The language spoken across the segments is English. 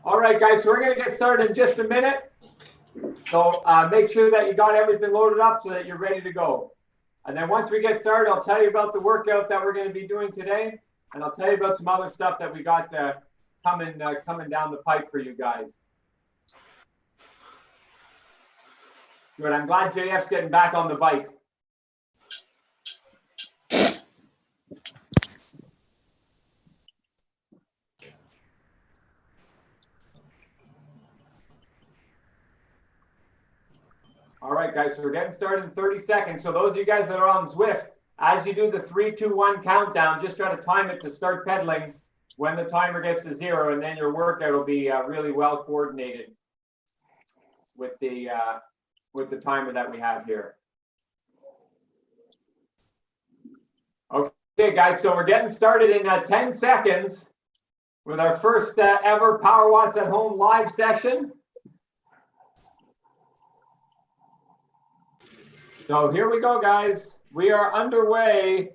All right, guys, so we're going to get started in just a minute. So make sure that you got everything loaded up so that you're ready to go. And then once we get started, I'll tell you about the workout that we're going to be doing today. And I'll tell you about some other stuff that we got coming down the pipe for you guys. Good. I'm glad JF's getting back on the bike. All right, guys, so we're getting started in 30 seconds. So those of you guys that are on Zwift, as you do the 3, 2, 1 countdown, just try to time it to start pedaling when the timer gets to 0, and then your workout will be really well coordinated with the timer that we have here. Okay, guys, so we're getting started in 10 seconds with our first ever PowerWatts at Home live session. So here we go, guys. We are underway.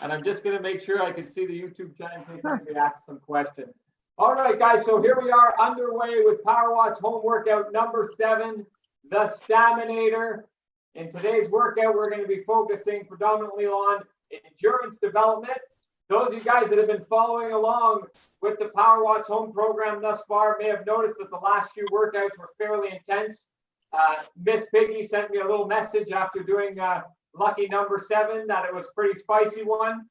And I'm just going to make sure I can see the YouTube chat in case anybody asks some questions. All right, guys. So here we are underway with PowerWatts home workout number 7, the Staminator. In today's workout, we're going to be focusing predominantly on endurance development. Those of you guys that have been following along with the PowerWatts home program thus far may have noticed that the last few workouts were fairly intense. Miss Piggy sent me a little message after doing lucky number 7 that it was a pretty spicy one.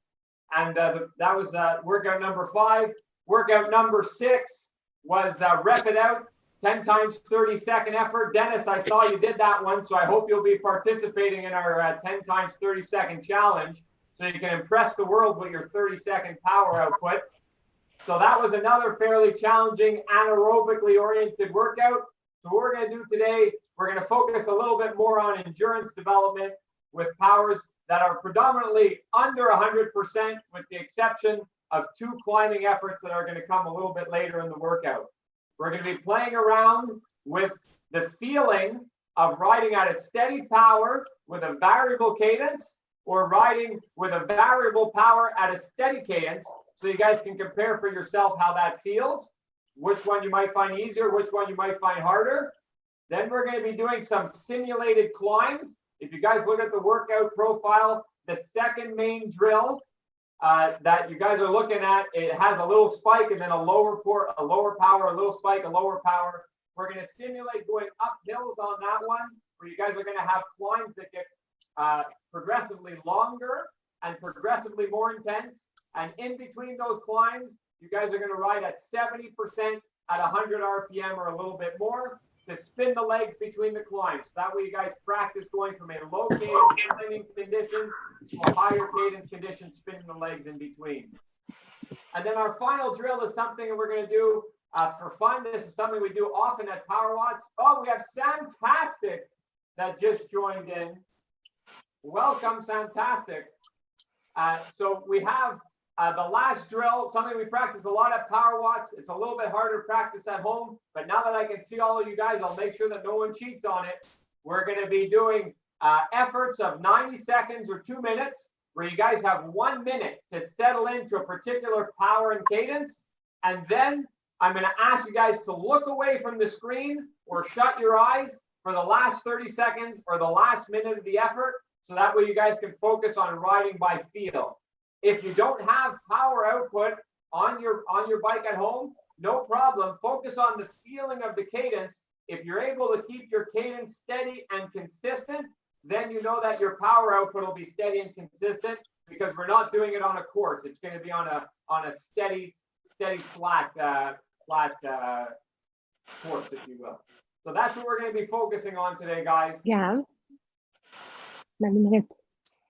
And that was workout number 5. Workout number 6 was rep it out, 10 times 30-second effort. Dennis, I saw you did that one, so I hope you'll be participating in our 10 times 30-second challenge so you can impress the world with your 30-second power output. So that was another fairly challenging anaerobically oriented workout. So what we're going to do today, we're going to focus a little bit more on endurance development with powers that are predominantly under 100%, with the exception of 2 climbing efforts that are going to come a little bit later in the workout. We're going to be playing around with the feeling of riding at a steady power with a variable cadence, or riding with a variable power at a steady cadence, so you guys can compare for yourself how that feels, which one you might find easier, which one you might find harder. Then we're going to be doing some simulated climbs. If you guys look at the workout profile, the second main drill that you guys are looking at, it has a little spike and then a lower power, a little spike, a lower power. We're going to simulate going up hills on that one, where you guys are going to have climbs that get progressively longer and progressively more intense. And in between those climbs, you guys are going to ride at 70% at 100 RPM or a little bit more to spin the legs between the climbs. That way you guys practice going from a low cadence climbing condition to a higher cadence condition, spinning the legs in between. And then our final drill is something that we're going to do for fun. This is something we do often at PowerWatts. Oh, we have Samtastic that just joined in. Welcome, Samtastic. So we have the last drill, something we practice a lot at PowerWatts. It's a little bit harder to practice at home, but now that I can see all of you guys, I'll make sure that no one cheats on it. We're going to be doing efforts of 90 seconds or 2 minutes, where you guys have 1 minute to settle into a particular power and cadence. And then I'm going to ask you guys to look away from the screen or shut your eyes for the last 30 seconds or the last minute of the effort. So that way you guys can focus on riding by feel. If you don't have power output on your bike at home, no problem. Focus on the feeling of the cadence. If you're able to keep your cadence steady and consistent, then you know that your power output will be steady and consistent, because we're not doing it on a course. It's going to be on a steady flat course, if you will. So that's what we're going to be focusing on today, guys. Yeah.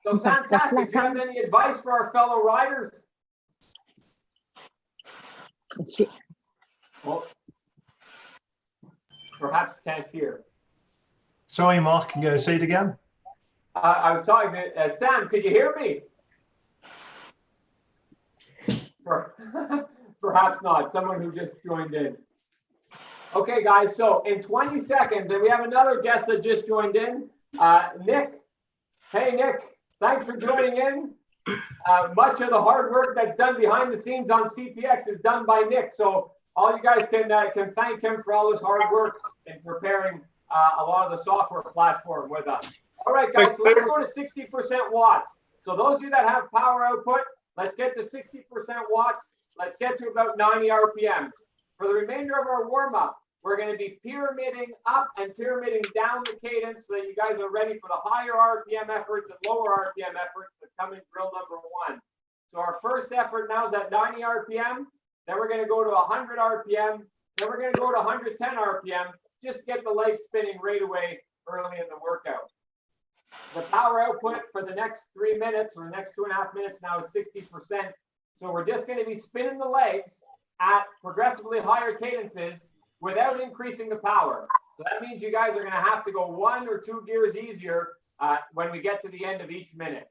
So Fantastic. Do you have any advice for our fellow riders? Let's see. Well, perhaps can't hear. Sorry, Mark, can you go say it again? I was talking to Sam. Could you hear me? Perhaps not. Someone who just joined in. Okay, guys. So in 20 seconds, and we have another guest that just joined in, Nick. Hey, Nick. Thanks for joining in. Much of the hard work that's done behind the scenes on CPX is done by Nick. So all you guys can thank him for all his hard work in preparing a lot of the software platform with us. All right, guys, so let's go to 60% watts. So those of you that have power output, let's get to 60% watts. Let's get to about 90 RPM. For the remainder of our warm-up, we're going to be pyramiding up and pyramiding down the cadence so that you guys are ready for the higher RPM efforts and lower RPM efforts that come in drill number 1. So our first effort now is at 90 RPM. Then we're going to go to 100 RPM. Then we're going to go to 110 RPM. Just get the legs spinning right away early in the workout. The power output for the next 3 minutes or the next 2.5 minutes now is 60%. So we're just going to be spinning the legs at progressively higher cadences without increasing the power. So that means you guys are going to have to go 1 or 2 gears easier when we get to the end of each minute.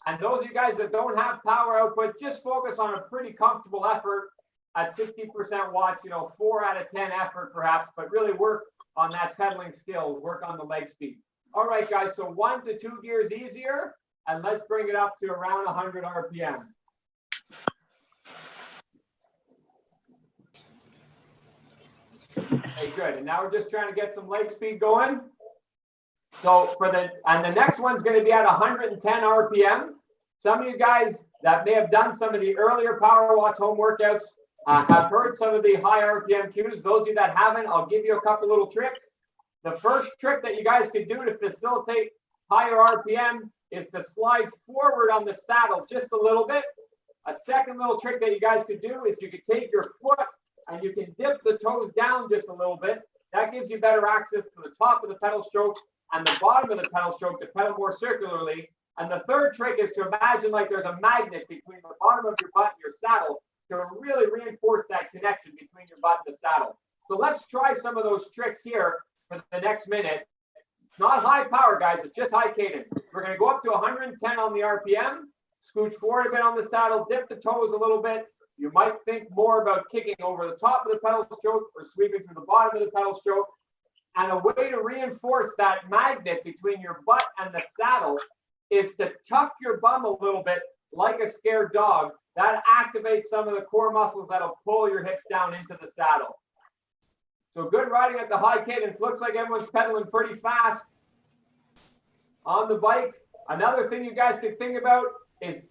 And those of you guys that don't have power output, just focus on a pretty comfortable effort at 60% watts, 4 out of 10 effort perhaps, but really work on that pedaling skill, work on the leg speed. All right, guys, so 1 to 2 gears easier, and let's bring it up to around 100 RPM. Okay, good. And now we're just trying to get some leg speed going. So the next one's going to be at 110 RPM. Some of you guys that may have done some of the earlier PowerWatts home workouts have heard some of the high RPM cues. Those of you that haven't, I'll give you a couple little tricks. The first trick that you guys could do to facilitate higher RPM is to slide forward on the saddle just a little bit. A second little trick that you guys could do is you could take your foot and you can dip the toes down just a little bit. That gives you better access to the top of the pedal stroke and the bottom of the pedal stroke to pedal more circularly. And the third trick is to imagine like there's a magnet between the bottom of your butt and your saddle to really reinforce that connection between your butt and the saddle. So let's try some of those tricks here for the next minute. It's not high power, guys. It's just high cadence. We're going to go up to 110 on the RPM, scooch forward a bit on the saddle, dip the toes a little bit. You might think more about kicking over the top of the pedal stroke or sweeping through the bottom of the pedal stroke. And a way to reinforce that magnet between your butt and the saddle is to tuck your bum a little bit like a scared dog. That activates some of the core muscles that'll pull your hips down into the saddle. So good riding at the high cadence. Looks like everyone's pedaling pretty fast on the bike. Another thing you guys can think about is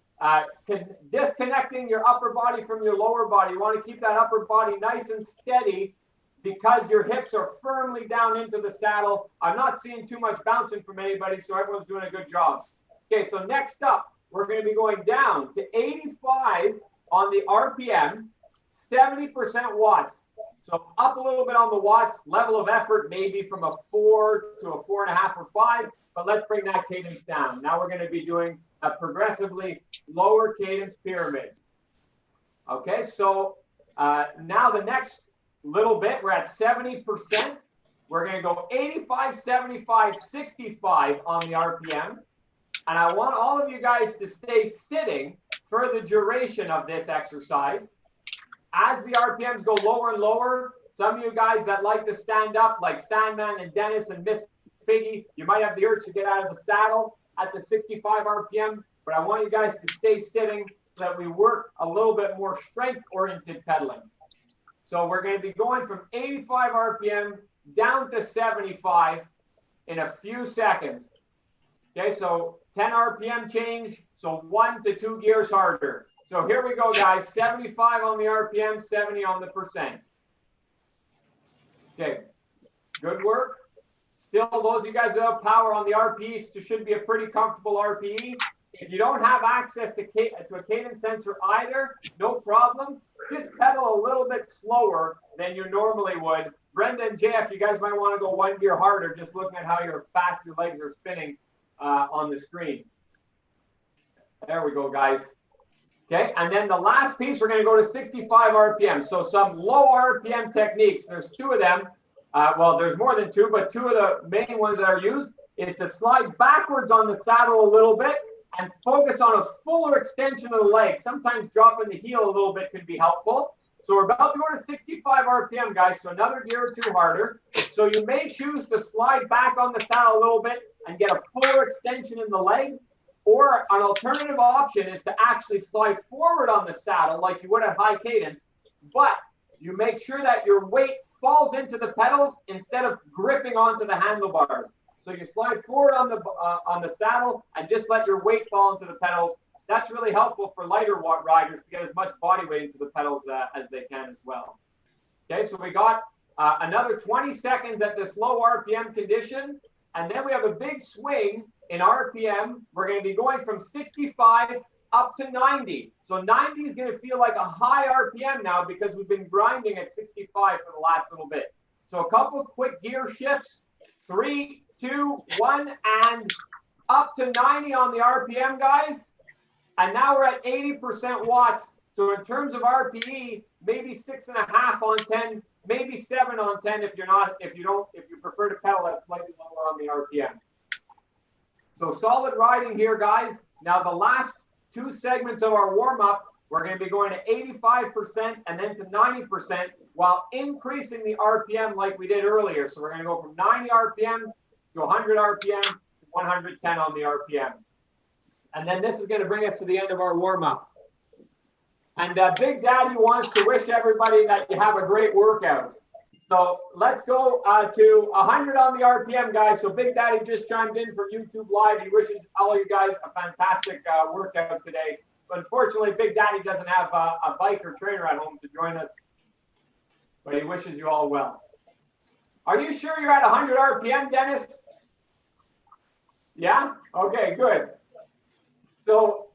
disconnecting your upper body from your lower body. You want to keep that upper body nice and steady because your hips are firmly down into the saddle. I'm not seeing too much bouncing from anybody, so everyone's doing a good job. Okay, so next up, we're going to be going down to 85 on the RPM, 70% watts. So up a little bit on the watts, level of effort maybe from a 4 to a 4.5 or 5, but let's bring that cadence down. Now we're going to be doing a progressively lower cadence pyramid. Okay, so now the next little bit, we're at 70%. We're going to go 85, 75, 65 on the RPM. And I want all of you guys to stay sitting for the duration of this exercise. As the RPMs go lower and lower, some of you guys that like to stand up, like Sandman and Dennis and Miss Piggy, you might have the urge to get out of the saddle at the 65 RPM, but I want you guys to stay sitting so that we work a little bit more strength-oriented pedaling. So we're going to be going from 85 RPM down to 75 in a few seconds. Okay, so 10 RPM change, so 1 to 2 gears harder. So here we go, guys. 75 on the RPM, 70 on the percent. Okay, good work. Still, those of you guys that have power on the RPE, so should be a pretty comfortable RPE. If you don't have access to a cadence sensor either, no problem. Just pedal a little bit slower than you normally would. Brenda and JF, you guys might want to go 1 gear harder, just looking at how fast your legs are spinning on the screen. There we go, guys. Okay, and then the last piece, we're going to go to 65 RPM. So some low RPM techniques. There's 2 of them. Well, there's more than 2, but 2 of the main ones that are used is to slide backwards on the saddle a little bit and focus on a fuller extension of the leg. Sometimes dropping the heel a little bit could be helpful. So we're about to go to 65 RPM, guys. So another gear or 2 harder. So you may choose to slide back on the saddle a little bit and get a fuller extension in the leg. Or an alternative option is to actually slide forward on the saddle like you would at high cadence, but you make sure that your weight falls into the pedals instead of gripping onto the handlebars. So you slide forward on the saddle and just let your weight fall into the pedals. That's really helpful for lighter riders to get as much body weight into the pedals as they can as well. Okay, so we got another 20 seconds at this low RPM condition. And then we have a big swing in RPM. We're going to be going from 65 up to 90. So 90 is going to feel like a high RPM now because we've been grinding at 65 for the last little bit. So a couple quick gear shifts. 3, 2, 1, and up to 90 on the RPM, guys. And now we're at 80% watts. So in terms of RPE, maybe 6.5 on 10, maybe 7 on 10 if you prefer to pedal at slightly lower on the RPM. So solid riding here, guys. Now the last 2 segments of our warm-up, we're going to be going to 85% and then to 90% while increasing the RPM like we did earlier. So we're going to go from 90 RPM to 100 RPM to 110 on the RPM. And then this is going to bring us to the end of our warm-up. And Big Daddy wants to wish everybody that you have a great workout. So let's go to 100 on the RPM, guys. So Big Daddy just chimed in for YouTube Live. He wishes all you guys a fantastic workout today. But unfortunately, Big Daddy doesn't have a bike or trainer at home to join us. But he wishes you all well. Are you sure you're at 100 RPM, Dennis? Yeah? Okay, good. So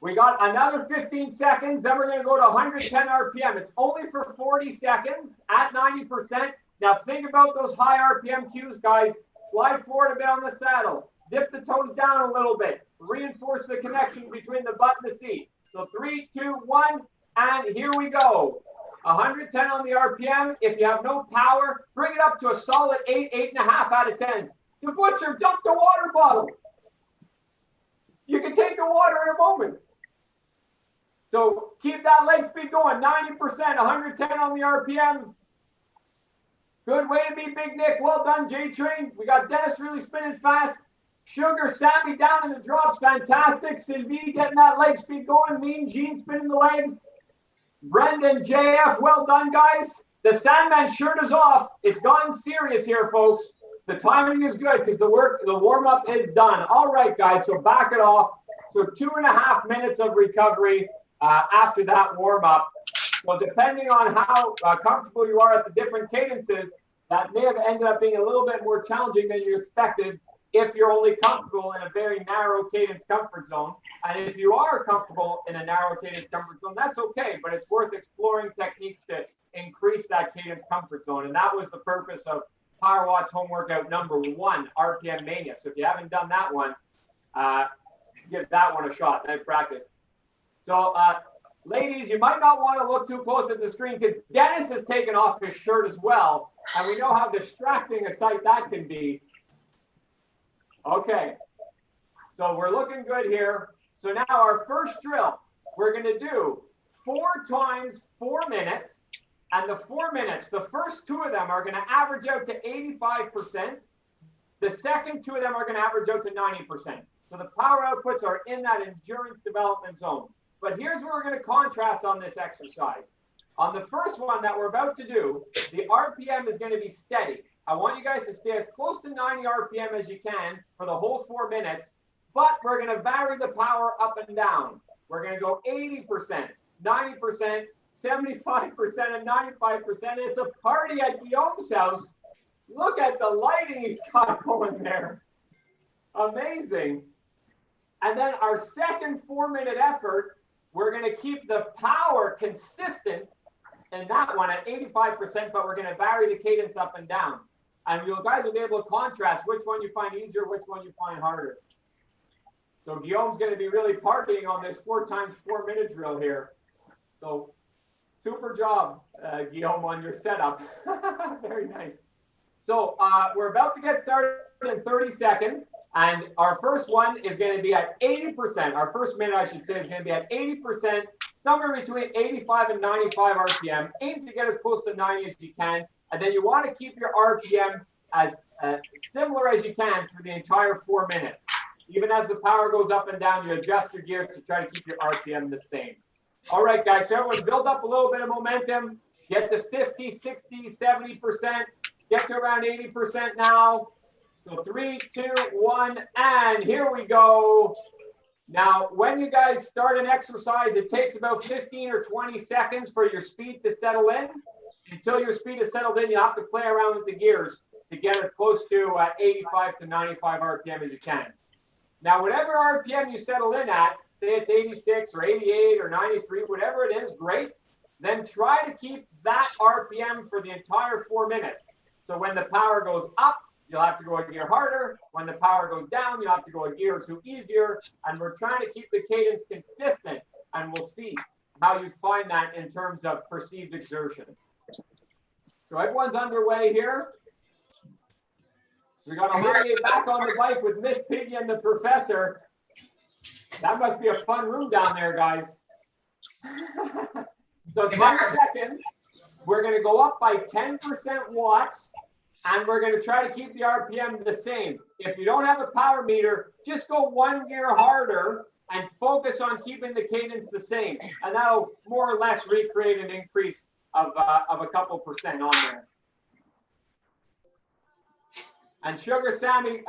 we got another 15 seconds. Then we're going to go to 110 RPM. It's only for 40 seconds at 90%. Now think about those high RPM cues, guys. Slide forward a bit on the saddle. Dip the toes down a little bit. Reinforce the connection between the butt and the seat. So 3, 2, 1, and here we go. 110 on the RPM. If you have no power, bring it up to a solid 8, 8.5 out of 10. The butcher dumped a water bottle. You can take the water in a moment. So keep that leg speed going. 90%, 110 on the RPM. Good way to be, Big Nick. Well done, J-Train. We got Dennis really spinning fast. Sugar, Sammy down in the drops. Fantastic. Sylvie getting that leg speed going. Mean Gene spinning the legs. Brendan, JF, well done, guys. The Sandman shirt is off. It's gotten serious here, folks. The timing is good because the warm-up is done. All right, guys, so back it off. So 2.5 minutes of recovery after that warm-up. So depending on how comfortable you are at the different cadences, that may have ended up being a little bit more challenging than you expected if you're only comfortable in a very narrow cadence comfort zone. And if you are comfortable in a narrow cadence comfort zone, that's okay, but it's worth exploring techniques to increase that cadence comfort zone. And that was the purpose of PowerWatts home workout number 1, RPM Mania. So if you haven't done that one, give that one a shot. Nice practice. So, ladies, you might not want to look too close at the screen because Dennis has taken off his shirt as well. And we know how distracting a sight that can be. Okay. So we're looking good here. So now our first drill, we're going to do 4 times 4 minutes. And the 4 minutes, the first 2 of them are going to average out to 85%. The second 2 of them are going to average out to 90%. So the power outputs are in that endurance development zone. But here's what we're going to contrast on this exercise. On the first one that we're about to do, the RPM is going to be steady. I want you guys to stay as close to 90 RPM as you can for the whole 4 minutes, but we're going to vary the power up and down. We're going to go 80%, 90%, 75%, and 95%. It's a party at Guillaume's house. Look at the lighting he's got going there. Amazing. And then our second 4-minute effort, we're going to keep the power consistent in that one at 85%, but we're going to vary the cadence up and down. And you guys will be able to contrast which one you find easier, which one you find harder. So Guillaume's going to be really partying on this 4 times 4 minute drill here. So super job, Guillaume, on your setup. Very nice. So we're about to get started in 30 seconds. And our first one is going to be at 80%. Our first minute, I should say, is going to be at 80%, somewhere between 85 and 95 RPM. Aim to get as close to 90 as you can. And then you want to keep your RPM as similar as you can through the entire 4 minutes. Even as the power goes up and down, you adjust your gears to try to keep your RPM the same. All right, guys, so everyone build up a little bit of momentum. get to 50, 60, 70%, get to around 80% now. So 3, 2, 1, and here we go. Now, when you guys start an exercise, it takes about 15 or 20 seconds for your speed to settle in. Until your speed is settled in, you have to play around with the gears to get as close to 85 to 95 RPM as you can. Now, whatever RPM you settle in at, say it's 86 or 88 or 93, whatever it is, great. Then try to keep that RPM for the entire 4 minutes. So when the power goes up, you'll have to go a gear harder. When the power goes down, you'll have to go a gear or two easier. And we're trying to keep the cadence consistent. And we'll see how you find that in terms of perceived exertion. So everyone's underway here. We're going to hurry back on the bike with Miss Piggy and the professor. That must be a fun room down there, guys. So 10 seconds. We're going to go up by 10% watts. And we're going to try to keep the RPM the same. If you don't have a power meter, just go 1 gear harder and focus on keeping the cadence the same. And that'll more or less recreate an increase of a couple percent on there. And Sugar Sammy,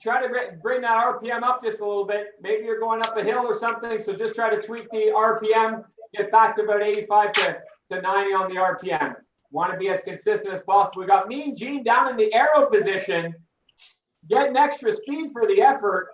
try to bring that RPM up just a little bit. Maybe you're going up a hill or something, so just try to tweak the RPM, get back to about 85 to 90 on the RPM. Want to be as consistent as possible. We got Mean Gene down in the arrow position, getting extra speed for the effort.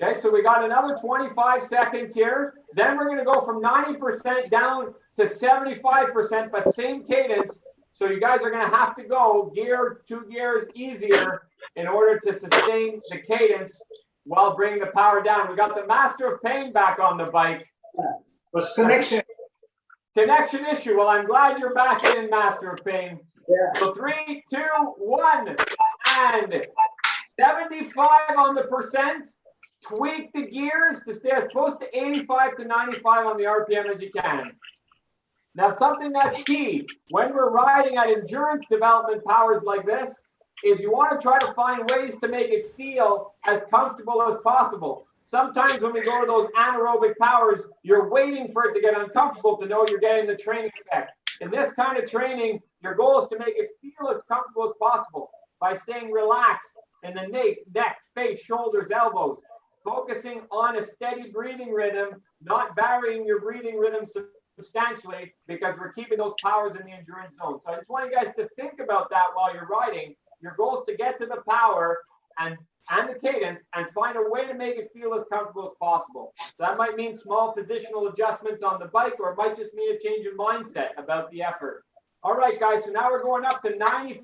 Okay, so we got another 25 seconds here. Then we're going to go from 90% down to 75%, but same cadence. So you guys are going to have to go gear, 2 gears easier in order to sustain the cadence while bringing the power down. We got the Master of Pain back on the bike. What's connection? Connection issue. Well, I'm glad you're back in, Master of Pain. Yeah. So 3, 2, 1, and 75 on the percent. Tweak the gears to stay as close to 85 to 95 on the RPM as you can. Now, something that's key when we're riding at endurance development powers like this is you want to try to find ways to make it feel as comfortable as possible. Sometimes when we go to those anaerobic powers, you're waiting for it to get uncomfortable to know you're getting the training effect. In this kind of training, your goal is to make it feel as comfortable as possible by staying relaxed in the neck, face, shoulders, elbows, focusing on a steady breathing rhythm, not varying your breathing rhythm substantially because we're keeping those powers in the endurance zone. So I just want you guys to think about that while you're riding. Your goal is to get to the power and the cadence and find a way to make it feel as comfortable as possible. So that might mean small positional adjustments on the bike, or it might just mean a change in mindset about the effort. All right, guys, so now we're going up to 95%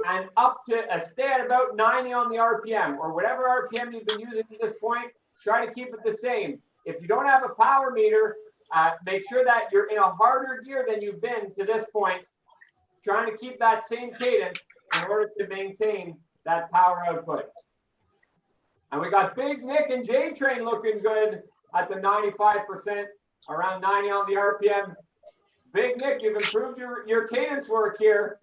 and up to stay at about 90 on the RPM, or whatever RPM you've been using at this point. Try to keep it the same. If you don't have a power meter, make sure that you're in a harder gear than you've been to this point, trying to keep that same cadence in order to maintain that power output. And we got Big Nick and J-Train looking good at the 95%, around 90 on the RPM. Big Nick, you've improved your cadence work here.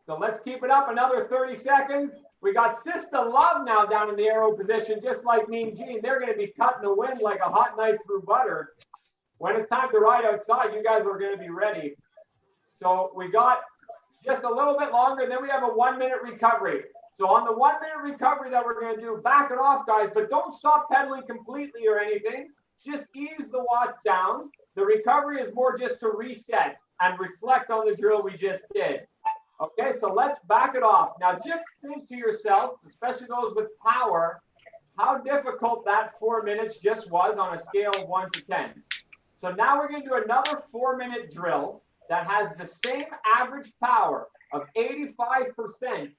So let's keep it up another 30 seconds. We got Sista Love now down in the arrow position, just like Mean Gene. They're going to be cutting the wind like a hot knife through butter. When it's time to ride outside, you guys are going to be ready. So we got just a little bit longer, then we have a 1 minute recovery. So on the 1 minute recovery that we're going to do, back it off, guys, but don't stop pedaling completely or anything. Just ease the watts down. The recovery is more just to reset and reflect on the drill we just did. Okay, so let's back it off. Now just think to yourself, especially those with power, how difficult that 4 minutes just was on a scale of 1 to 10. So now we're going to do another 4 minute drill that has the same average power of 85%,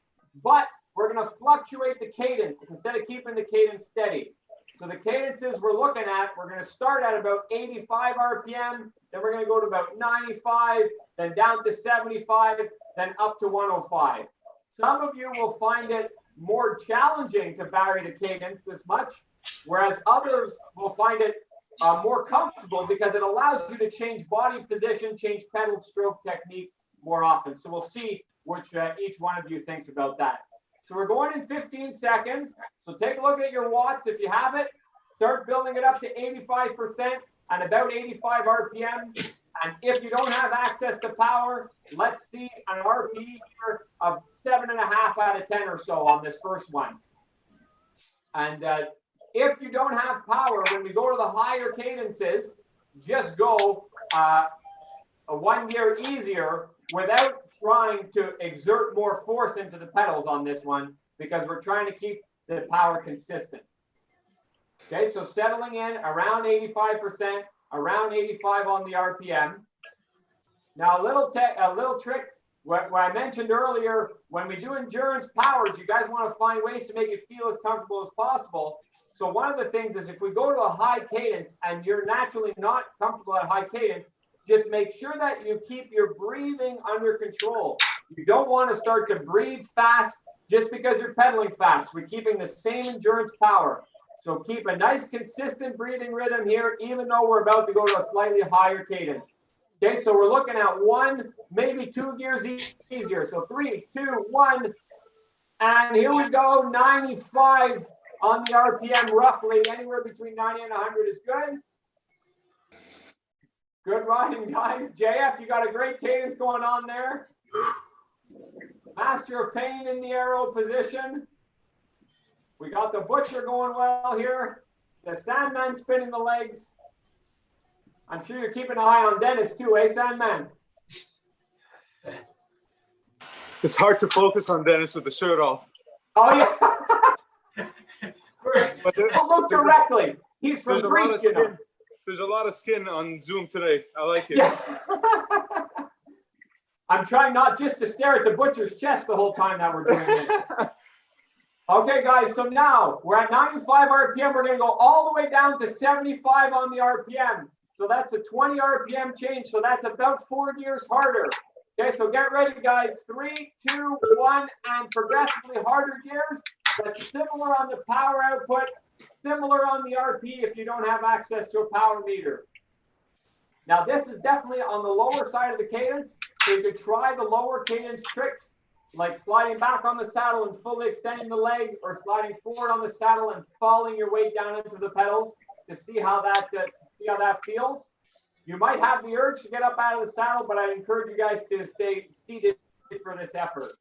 but we're going to fluctuate the cadence instead of keeping the cadence steady. So the cadences we're looking at, we're going to start at about 85 RPM, then we're going to go to about 95, then down to 75, then up to 105. Some of you will find it more challenging to vary the cadence this much, whereas others will find it more comfortable because it allows you to change body position, change pedal stroke technique more often. So we'll see which each one of you thinks about that. So we're going in 15 seconds. So take a look at your watts if you have it. Start building it up to 85%. and about 85 RPM. And if you don't have access to power, let's see an RPE here of 7.5 out of 10 or so on this first one. And if you don't have power, when we go to the higher cadences, just go a 1 gear easier without trying to exert more force into the pedals on this one, because we're trying to keep the power consistent. Okay, so settling in around 85%, around 85 on the RPM. Now a little trick, what I mentioned earlier, when we do endurance powers, you guys want to find ways to make it feel as comfortable as possible. So one of the things is if we go to a high cadence and you're naturally not comfortable at high cadence, just make sure that you keep your breathing under control. You don't want to start to breathe fast just because you're pedaling fast. We're keeping the same endurance power. So keep a nice consistent breathing rhythm here, even though we're about to go to a slightly higher cadence. Okay, so we're looking at 1, maybe 2 gears easier. So 3, 2, 1, and here we go, 95 on the RPM, roughly anywhere between 90 and 100 is good. Good riding, guys. JF, you got a great cadence going on there. Master of Pain in the arrow position. We got the Butcher going well here. The Sandman spinning the legs. I'm sure you're keeping an eye on Dennis too, eh, Sandman? It's hard to focus on Dennis with the shirt off. Oh, yeah. Don't look directly. He's from Greece, you know. There's a lot of skin on Zoom today. I like it. Yeah. I'm trying not just to stare at the Butcher's chest the whole time that we're doing it. Okay, guys, so now we're at 95 RPM. We're going to go all the way down to 75 on the RPM. So that's a 20 RPM change. So that's about 4 gears harder. Okay, so get ready, guys. 3, 2, 1, and progressively harder gears. That's similar on the power output, similar on the RP if you don't have access to a power meter. Now, this is definitely on the lower side of the cadence. So you could try the lower cadence tricks, like sliding back on the saddle and fully extending the leg, or sliding forward on the saddle and falling your weight down into the pedals to see how that feels. You might have the urge to get up out of the saddle, but I encourage you guys to stay seated for this effort.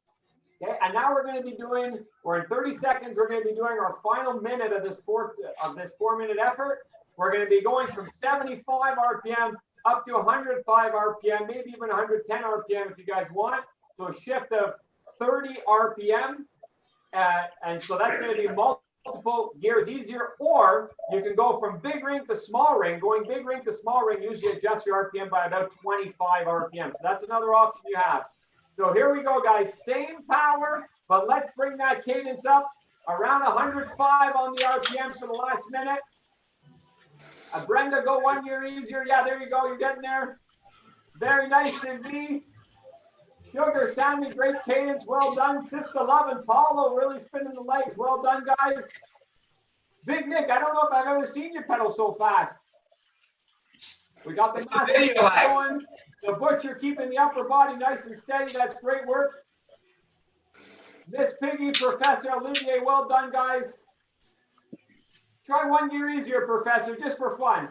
Okay, and now we're going to be doing, or in 30 seconds, we're going to be doing our final minute of this 4-minute effort. We're going to be going from 75 RPM up to 105 RPM, maybe even 110 RPM if you guys want. So a shift of 30 RPM. And so that's going to be multiple gears easier, or you can go from big ring to small ring. Going big ring to small ring usually adjusts your RPM by about 25 RPM. So that's another option you have. So here we go, guys. Same power, but let's bring that cadence up around 105 on the RPM for the last minute. Brenda, go 1 gear easier. Yeah, there you go. You're getting there. Very nice, Cindy. Sugar, Sammy, great cadence. Well done. Sister Love and Paulo really spinning the legs. Well done, guys. Big Nick, I don't know if I've ever seen you pedal so fast. We got the master going. The Butcher keeping the upper body nice and steady. That's great work. Miss Piggy, Professor Olivier, well done, guys. Try 1 gear easier, Professor, just for fun.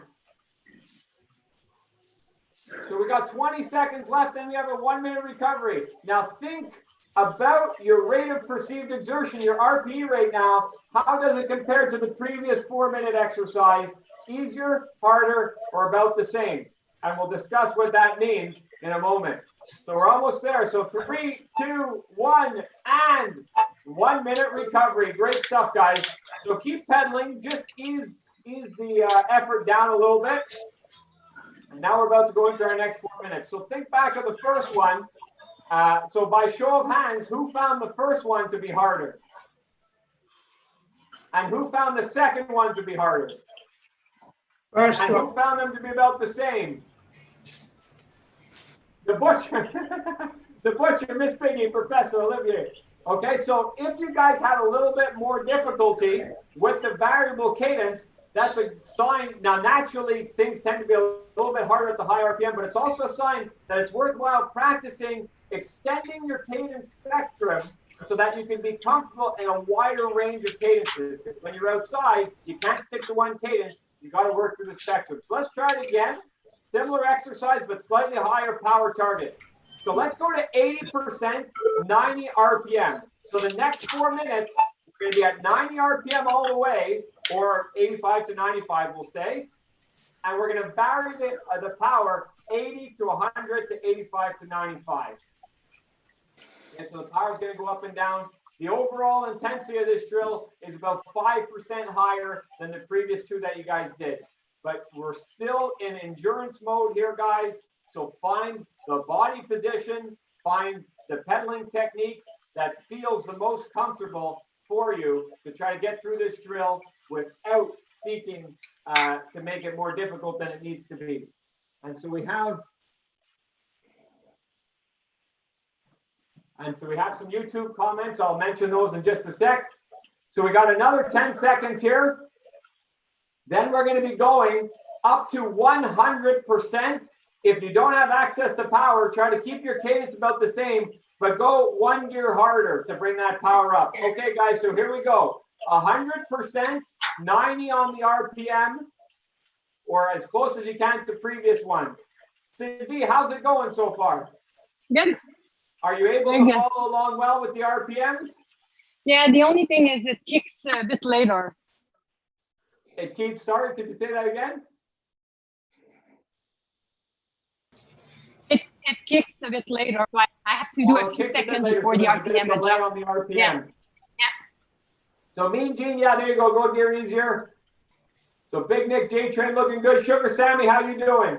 So we got 20 seconds left, then we have a 1-minute recovery. Now think about your rate of perceived exertion, your RPE rate now. How does it compare to the previous 4-minute exercise? Easier, harder, or about the same? And we'll discuss what that means in a moment. So we're almost there. So 3, 2, 1, and 1-minute recovery. Great stuff, guys. So keep pedaling. Just ease the effort down a little bit. And now we're about to go into our next 4 minutes. So think back of the first one. So by show of hands, who found the first one to be harder? And who found the second one to be harder? And who found them to be about the same? The Butcher. The Butcher, Miss Piggy, Professor Olivier. Okay, so if you guys had a little bit more difficulty with the variable cadence, that's a sign. Now, naturally, things tend to be a little bit harder at the high RPM, but it's also a sign that it's worthwhile practicing extending your cadence spectrum so that you can be comfortable in a wider range of cadences. When you're outside, you can't stick to one cadence. You got to work through the spectrum. So let's try it again. Similar exercise, but slightly higher power targets. So let's go to 80%, 90 RPM. So the next 4 minutes, we're going to be at 90 RPM all the way, or 85 to 95, we'll say. And we're going to vary the power 80 to 100 to 85 to 95. Okay, so the power is going to go up and down. The overall intensity of this drill is about 5% higher than the previous two that you guys did. But we're still in endurance mode here, guys. So find the body position, find the pedaling technique that feels the most comfortable for you to try to get through this drill without seeking to make it more difficult than it needs to be. And so we have some YouTube comments. I'll mention those in just a sec. So we got another 10 seconds here. Then we're going to be going up to 100%. If you don't have access to power, try to keep your cadence about the same, but go 1 gear harder to bring that power up. Okay, guys, so here we go. 100%, 90 on the RPM, or as close as you can to previous ones. Cindy, how's it going so far? Good. Are you able to follow along well with the RPMs? Yeah, the only thing is it kicks a bit later. It keeps, sorry, could you say that again? It kicks a bit later. So I have to do a few seconds before the RPM adjusts. On the RPM. Yeah. So Mean Gene, yeah, there you go. Go gear easier. So Big Nick, J Train looking good. Sugar Sammy, how you doing?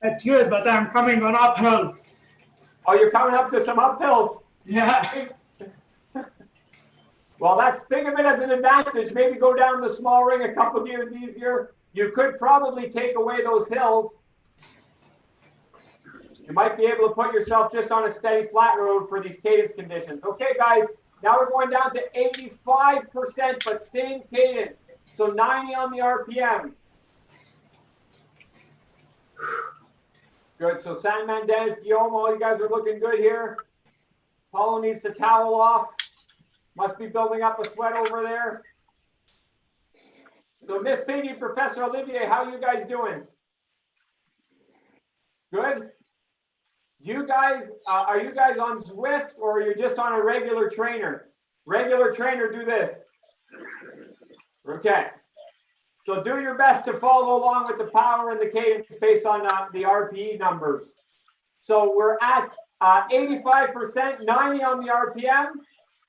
That's good, but I'm coming on uphills. Oh, you're coming up to some uphills. Yeah. Well, think of it as an advantage. Maybe go down the small ring a couple gears easier. You could probably take away those hills. You might be able to put yourself just on a steady flat road for these cadence conditions. Okay, guys, now we're going down to 85%, but same cadence. So 90 on the RPM. Good. So Sandman, Dennis, Guillaume, all you guys are looking good here. Paulo needs to towel off. Must be building up a sweat over there. So Miss Piggy, Professor Olivier, how are you guys doing? Good. You guys, are you guys on Zwift or are you just on a regular trainer? Regular trainer, do this. Okay. So do your best to follow along with the power and the cadence based on the RPE numbers. So we're at 85%, 90 on the RPM.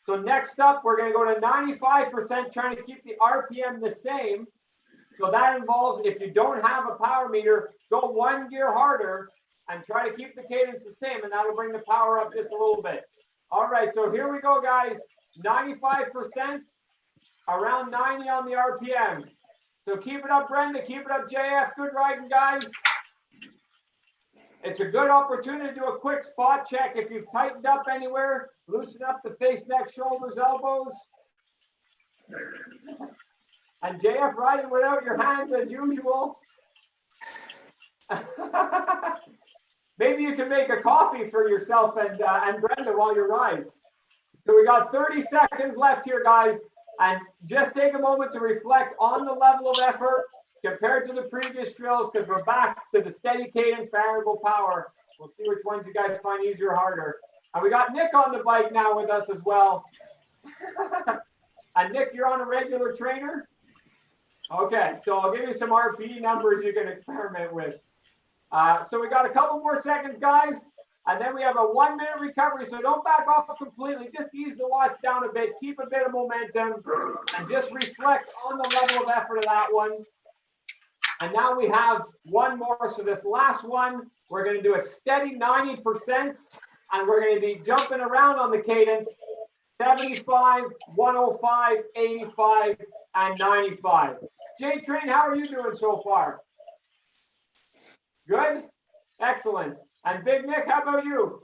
So next up, we're going to go to 95%, trying to keep the RPM the same. So that involves, if you don't have a power meter, go 1 gear harder and try to keep the cadence the same, and that'll bring the power up just a little bit. All right, so here we go, guys. 95%, around 90 on the RPM. So keep it up, Brenda. Keep it up, JF. Good riding, guys. It's a good opportunity to do a quick spot check. If you've tightened up anywhere, loosen up the face, neck, shoulders, elbows. And JF riding without your hands as usual. Maybe you can make a coffee for yourself and Brenda while you ride. So we got 30 seconds left here, guys. And just take a moment to reflect on the level of effort compared to the previous drills, because we're back to the steady cadence, variable power. We'll see which ones you guys find easier or harder. And we got Nick on the bike now with us as well. And Nick, you're on a regular trainer? Okay, so I'll give you some RPE numbers you can experiment with. So we got a couple more seconds, guys. And then we have a 1 minute recovery. So don't back off completely. Just ease the watts down a bit. Keep a bit of momentum. And just reflect on the level of effort of that one. And now we have one more. So this last one, we're going to do a steady 90%. And we're going to be jumping around on the cadence. 75, 105, 85, and 95. J-Train, how are you doing so far? Good? Excellent. And Big Nick, how about you?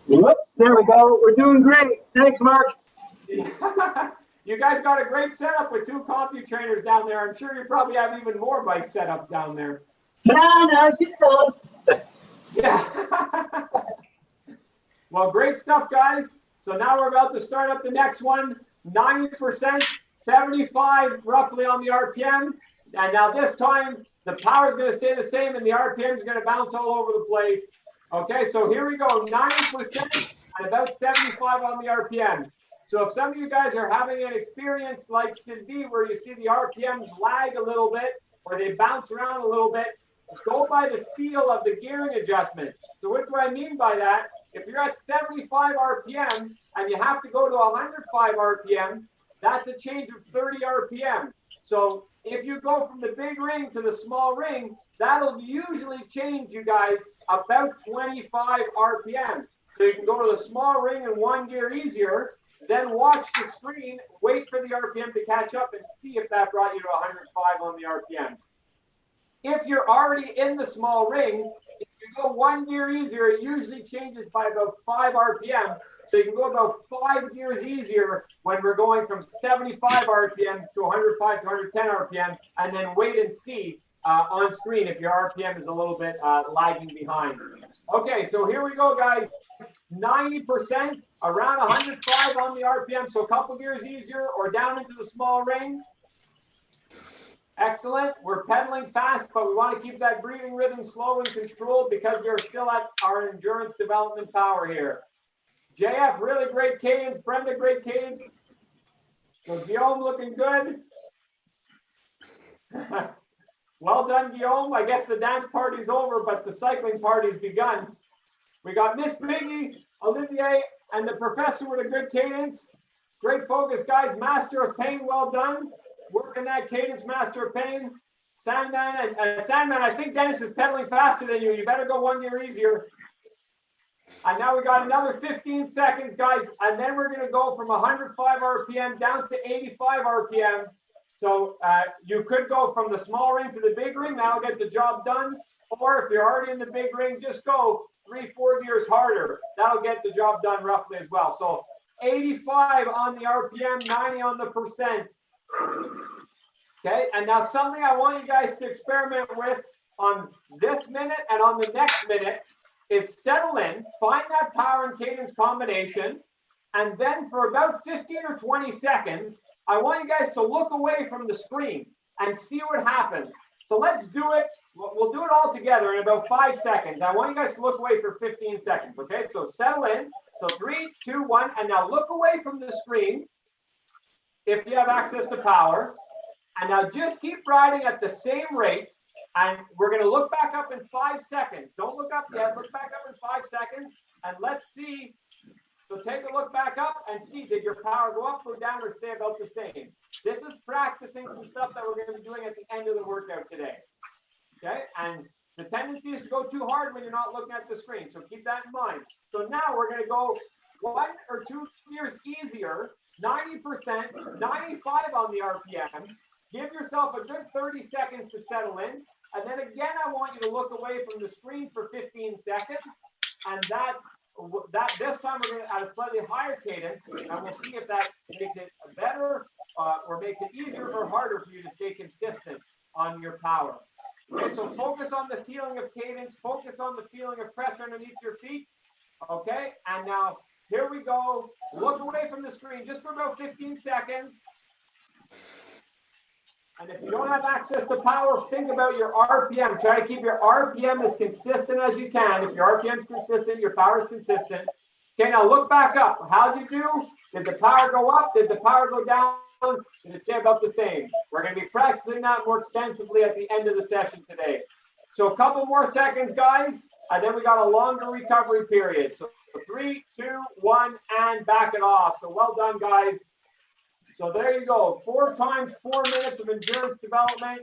Whoops, there we go. We're doing great. Thanks, Mark. You guys got a great setup with 2 CompuTrainers down there. I'm sure you probably have even more bikes set up down there. No, just so. Yeah. Well, great stuff, guys. So now we're about to start up the next one. 90%, 75 roughly on the RPM. And now this time, the power is going to stay the same and the RPM is going to bounce all over the place. Okay, so here we go, 90% and about 75 on the RPM. So if some of you guys are having an experience like Sid B, where you see the RPMs lag a little bit, or they bounce around a little bit, go by the feel of the gearing adjustment. So what do I mean by that? If you're at 75 RPM and you have to go to 105 RPM, that's a change of 30 RPM. So if you go from the big ring to the small ring, that'll usually change you guys about 25 RPM. So you can go to the small ring in one gear easier, then watch the screen, wait for the RPM to catch up and see if that brought you to 105 on the RPM. If you're already in the small ring, if you go one gear easier, it usually changes by about 5 RPM. So you can go about 5 gears easier when we're going from 75 RPM to 105 to 110 RPM, and then wait and see on screen if your RPM is a little bit lagging behind. Okay, so here we go, guys. 90%, around 105 on the RPM, so a couple gears easier or down into the small ring. Excellent. We're pedaling fast, but we want to keep that breathing rhythm slow and controlled because we're still at our endurance development power here. JF, really great cadence. Brenda, great cadence. So Guillaume looking good. Well done, Guillaume. I guess the dance party's over, but the cycling party's begun. We got Miss Piggy, Olivier, and the professor with a good cadence. Great focus, guys. Master of Pain, well done. Working that cadence, Master of Pain. Sandman, and Sandman, I think Dennis is pedaling faster than you. You better go one gear easier. And now we got another 15 seconds, guys. And then we're going to go from 105 RPM down to 85 RPM. So you could go from the small ring to the big ring. That'll get the job done. Or if you're already in the big ring, just go 3-4 gears harder. That'll get the job done roughly as well. So 85 on the RPM, 90 on the percent. Okay, and now something I want you guys to experiment with on this minute and on the next minute is settle in, find that power and cadence combination, and then for about 15 or 20 seconds, I want you guys to look away from the screen and see what happens. So let's do it. We'll do it all together in about 5 seconds. I want you guys to look away for 15 seconds, okay? So settle in. So 3, 2, 1, and now look away from the screen if you have access to power. And now just keep riding at the same rate. And we're going to look back up in 5 seconds. Don't look up yet. Look back up in 5 seconds. And let's see. So take a look back up and see, did your power go up, go down, or stay about the same? This is practicing some stuff that we're going to be doing at the end of the workout today. Okay? And the tendency is to go too hard when you're not looking at the screen. So keep that in mind. So now we're going to go 1 or 2 gears easier, 90%, 95 on the RPM. Give yourself a good 30 seconds to settle in. And then again, I want you to look away from the screen for 15 seconds. And this time we're going to add a slightly higher cadence. And we'll see if that makes it better or makes it easier or harder for you to stay consistent on your power. Okay, so focus on the feeling of cadence. Focus on the feeling of pressure underneath your feet. Okay, and now here we go. Look away from the screen just for about 15 seconds. And if you don't have access to power, think about your RPM. Try to keep your RPM as consistent as you can. If your RPM is consistent, your power is consistent. Okay, now look back up. How did you do? Did the power go up? Did the power go down? Did it stay about the same? We're going to be practicing that more extensively at the end of the session today. So a couple more seconds, guys, and then we got a longer recovery period. So 3, 2, 1, and back it off. So well done, guys. So there you go, 4 times 4 minutes of endurance development,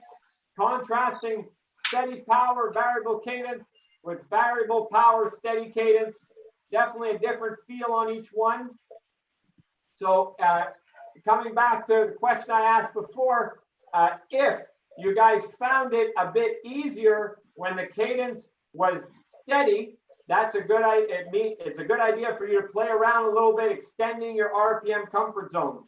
contrasting steady power, variable cadence with variable power, steady cadence. Definitely a different feel on each one. So coming back to the question I asked before, if you guys found it a bit easier when the cadence was steady, that's a good idea. It's a good idea for you to play around a little bit, extending your RPM comfort zone.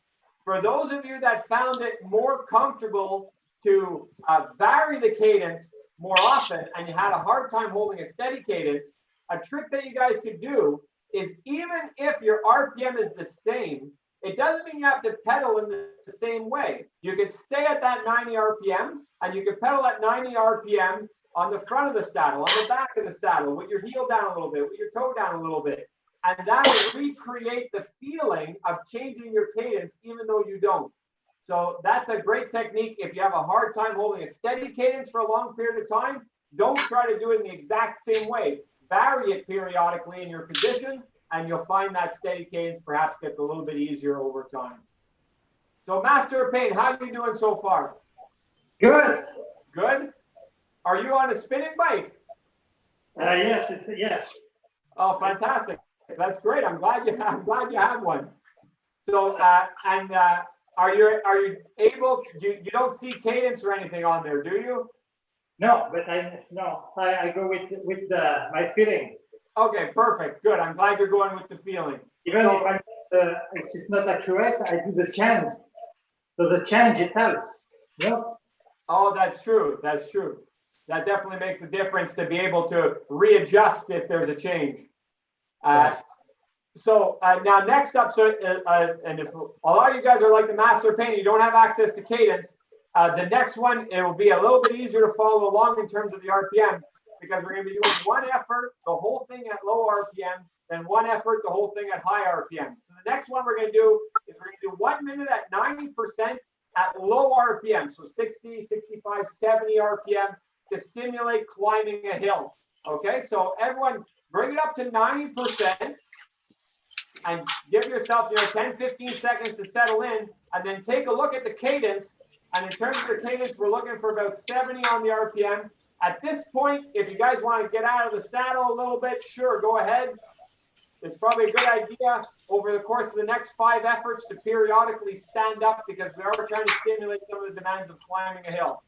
For those of you that found it more comfortable to vary the cadence more often and you had a hard time holding a steady cadence, a trick that you guys could do is even if your RPM is the same, It doesn't mean you have to pedal in the same way. You can stay at that 90 RPM, and you can pedal at 90 RPM on the front of the saddle, on the back of the saddle, with your heel down a little bit, with your toe down a little bit. And that will recreate the feeling of changing your cadence, even though you don't. So that's a great technique. If you have a hard time holding a steady cadence for a long period of time, don't try to do it in the exact same way. Vary it periodically in your position, and you'll find that steady cadence perhaps gets a little bit easier over time. So Master of Pain, how are you doing so far? Good. Good? Are you on a spinning bike? Yes, yes. Oh, fantastic. That's great. I'm glad you have one. So, are you able, you don't see cadence or anything on there, do you? No, but I go with my feeling. Okay, perfect. Good. I'm glad you're going with the feeling. Even if it's not accurate, I do the change. So the change, it helps. No? Oh, that's true. That's true. That definitely makes a difference to be able to readjust if there's a change. So now next up, and if a lot of you guys are like the Master of Pain, you don't have access to cadence, the next one, it will be a little bit easier to follow along in terms of the RPM, because we're going to be doing one effort, the whole thing at low RPM, then one effort, the whole thing at high RPM. So the next one we're going to do is we're going to do 1 minute at 90% at low RPM. So 60, 65, 70 RPM to simulate climbing a hill. Okay, so everyone bring it up to 90% and give yourself 10, 15 seconds to settle in, and then take a look at the cadence. And in terms of the cadence, we're looking for about 70 on the RPM. At this point, if you guys want to get out of the saddle a little bit, sure, go ahead. It's probably a good idea over the course of the next 5 efforts to periodically stand up, because we are trying to stimulate some of the demands of climbing a hill.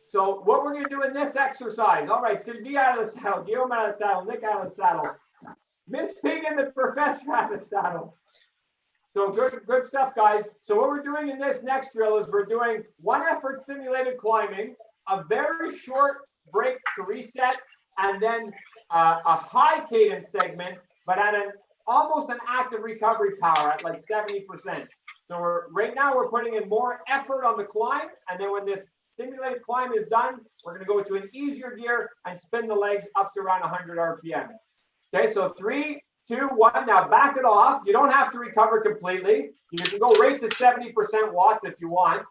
So what we're going to do in this exercise, all right, Sylvie out of the saddle, Guillaume out of the saddle, Nick out of the saddle, Miss Pig and the Professor out of the saddle. So good stuff, guys. So what we're doing in this next drill is we're doing 1 effort simulated climbing, a very short break to reset, and then a high cadence segment, but at almost an active recovery power at like 70%. So right now we're putting in more effort on the climb, and then when this simulated climb is done, we're going to go to an easier gear and spin the legs up to around 100 RPM. Okay, so 3, 2, 1. Now back it off. You don't have to recover completely. You can go right to 70% watts if you want.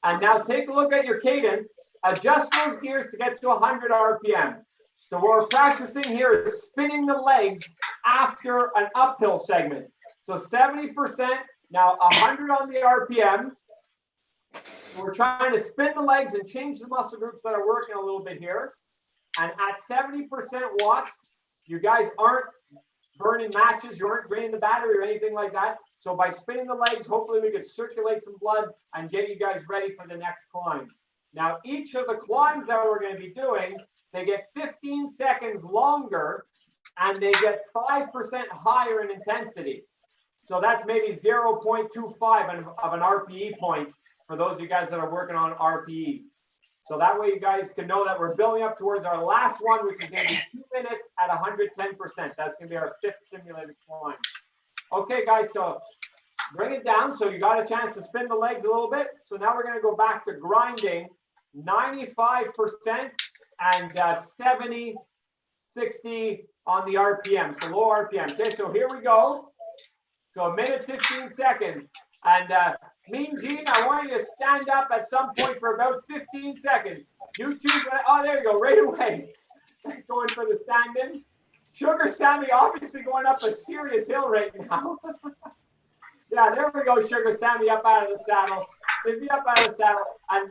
And now take a look at your cadence. Adjust those gears to get to 100 RPM. So what we're practicing here is spinning the legs after an uphill segment. So 70%, now 100 on the RPM. We're trying to spin the legs and change the muscle groups that are working a little bit here. And at 70% watts, you guys aren't burning matches, you aren't draining the battery or anything like that. So by spinning the legs, hopefully we could circulate some blood and get you guys ready for the next climb. Now, each of the climbs that we're going to be doing, they get 15 seconds longer, and they get 5% higher in intensity. So that's maybe 0.25 of an RPE point for those of you guys that are working on RPE. So that way you guys can know that we're building up towards our last one, which is going to be 2 minutes at 110%. That's going to be our 5th simulated climb. Okay, guys, so bring it down. So you got a chance to spin the legs a little bit. So now we're going to go back to grinding 95% and 70, 60 on the RPM. So low RPM. Okay, so here we go. So 1 minute, 15 seconds. And Mean Gene, I want you to stand up at some point for about 15 seconds. You two, oh, there you go, right away. Going for the stand-in. Sugar Sammy obviously going up a serious hill right now. Yeah, there we go, Sugar Sammy up out of the saddle. Sylvie up out of the saddle. And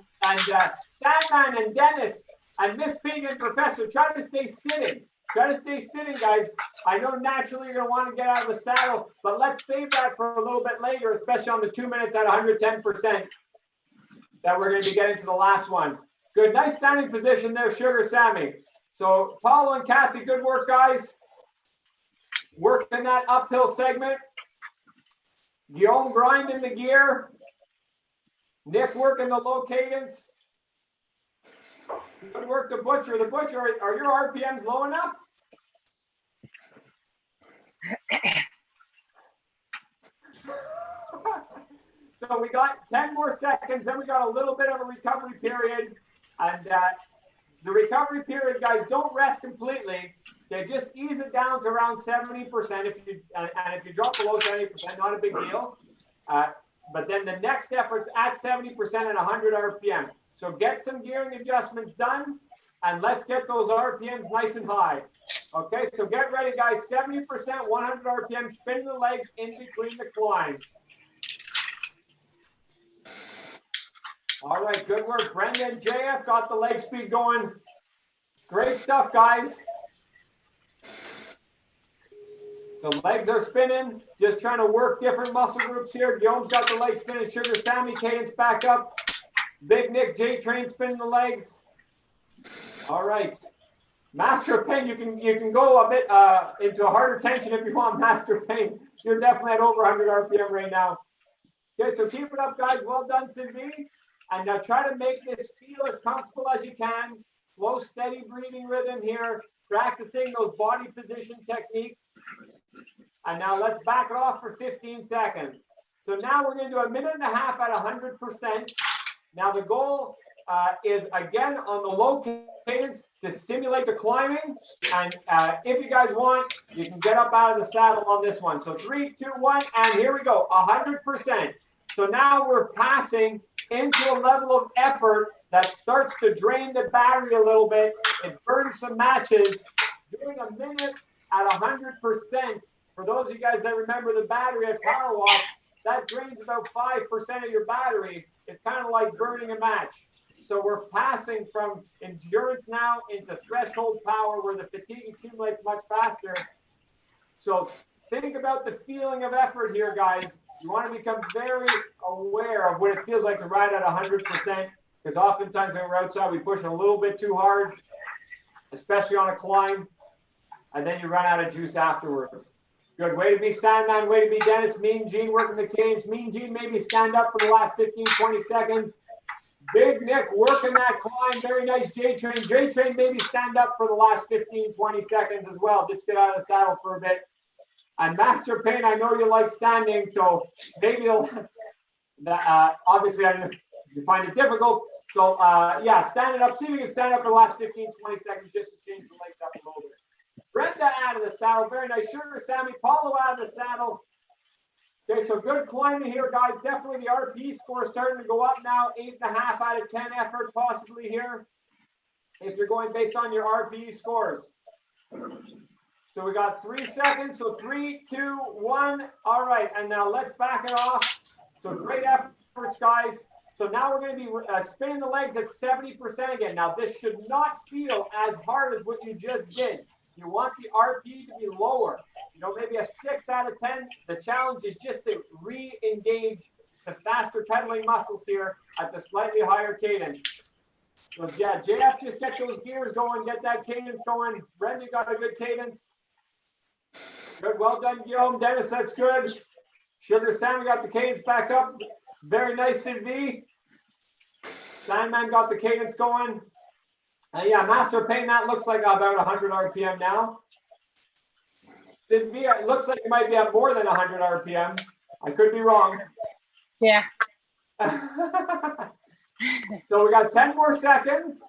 Sandman and Dennis and Miss Pig and Professor, try to stay sitting. Try to stay sitting, guys. I know naturally you're going to want to get out of the saddle, but let's save that for a little bit later, especially on the 2 minutes at 110% that we're going to be getting to the last one. Good. Nice standing position there, Sugar Sammy. So Paulo and Kathy, good work, guys. Working that uphill segment. Guillaume grinding the gear. Nick working the low cadence. Good work, the Butcher. The Butcher, are your RPMs low enough? we got 10 more seconds, then we got a little bit of a recovery period. And the recovery period, guys, don't rest completely. Okay, just ease it down to around 70%. If you drop below 70%, not a big deal. But then the next effort's at 70% at 100 RPM. So get some gearing adjustments done, and let's get those RPMs nice and high. Okay, so get ready, guys. 70%, 100 RPM, spin the legs in between the climbs. All right, good work. Brenda and JF got the leg speed going. Great stuff, guys. So legs are spinning, just trying to work different muscle groups here. Guillaume's got the legs spinning. Sugar Sammy, cadence back up. Big Nick, J-Train spinning the legs. All right. Master Pain, you can go a bit into a harder tension if you want, Master Pain. You're definitely at over 100 RPM right now. Okay, so keep it up, guys. Well done, Sylvie. And now try to make this feel as comfortable as you can. Slow, steady breathing rhythm here. Practicing those body position techniques. And now let's back it off for 15 seconds. So now we're going to do 1.5 minutes at 100%. Now the goal is, again, on the low cadence to simulate the climbing. And if you guys want, you can get up out of the saddle on this one. So 3, 2, 1, and here we go, 100%. So now we're passing into a level of effort that starts to drain the battery a little bit. It burns some matches. Doing 1 minute at 100%. For those of you guys that remember the battery at PowerWatts, that drains about 5% of your battery. It's kind of like burning a match. So we're passing from endurance now into threshold power where the fatigue accumulates much faster. So think about the feeling of effort here, guys. You want to become very aware of what it feels like to ride at 100%, because oftentimes when we're outside, we push a little bit too hard, especially on a climb, and then you run out of juice afterwards. Good. Way to be Sandman. Way to be Dennis. Mean Gene working the cadence. Mean Gene, maybe stand up for the last 15, 20 seconds. Big Nick working that climb. Very nice. J-Train. J-Train, maybe stand up for the last 15, 20 seconds as well. Just get out of the saddle for a bit. And Master Pain, I know you like standing, so maybe obviously you find it difficult. So yeah, stand it up. See if you can stand up for the last 15, 20 seconds just to change the legs up a little bit. Brenda out of the saddle. Very nice. Sugar Sammy. Paulo out of the saddle. Okay, so good climbing here, guys. Definitely the RP score is starting to go up now. 8.5 out of 10 effort possibly here, if you're going based on your RP scores. So we got 3 seconds. So 3, 2, 1. All right, and now let's back it off. So great efforts, guys. So now we're going to be spinning the legs at 70% again. Now this should not feel as hard as what you just did. You want the RP to be lower, you know, maybe a 6 out of 10. The challenge is just to re-engage the faster pedaling muscles here at the slightly higher cadence. So yeah, JF, just get those gears going, get that cadence going. Brenda got a good cadence. Good, well done, Guillaume. Dennis, that's good. Sugar Sam got the cadence back up. Very nice, Sylvie. Sandman got the cadence going. Yeah, Master Pain, that looks like about 100 RPM now. Sylvia, it looks like you might be at more than 100 RPM. I could be wrong. Yeah. So we got 10 more seconds,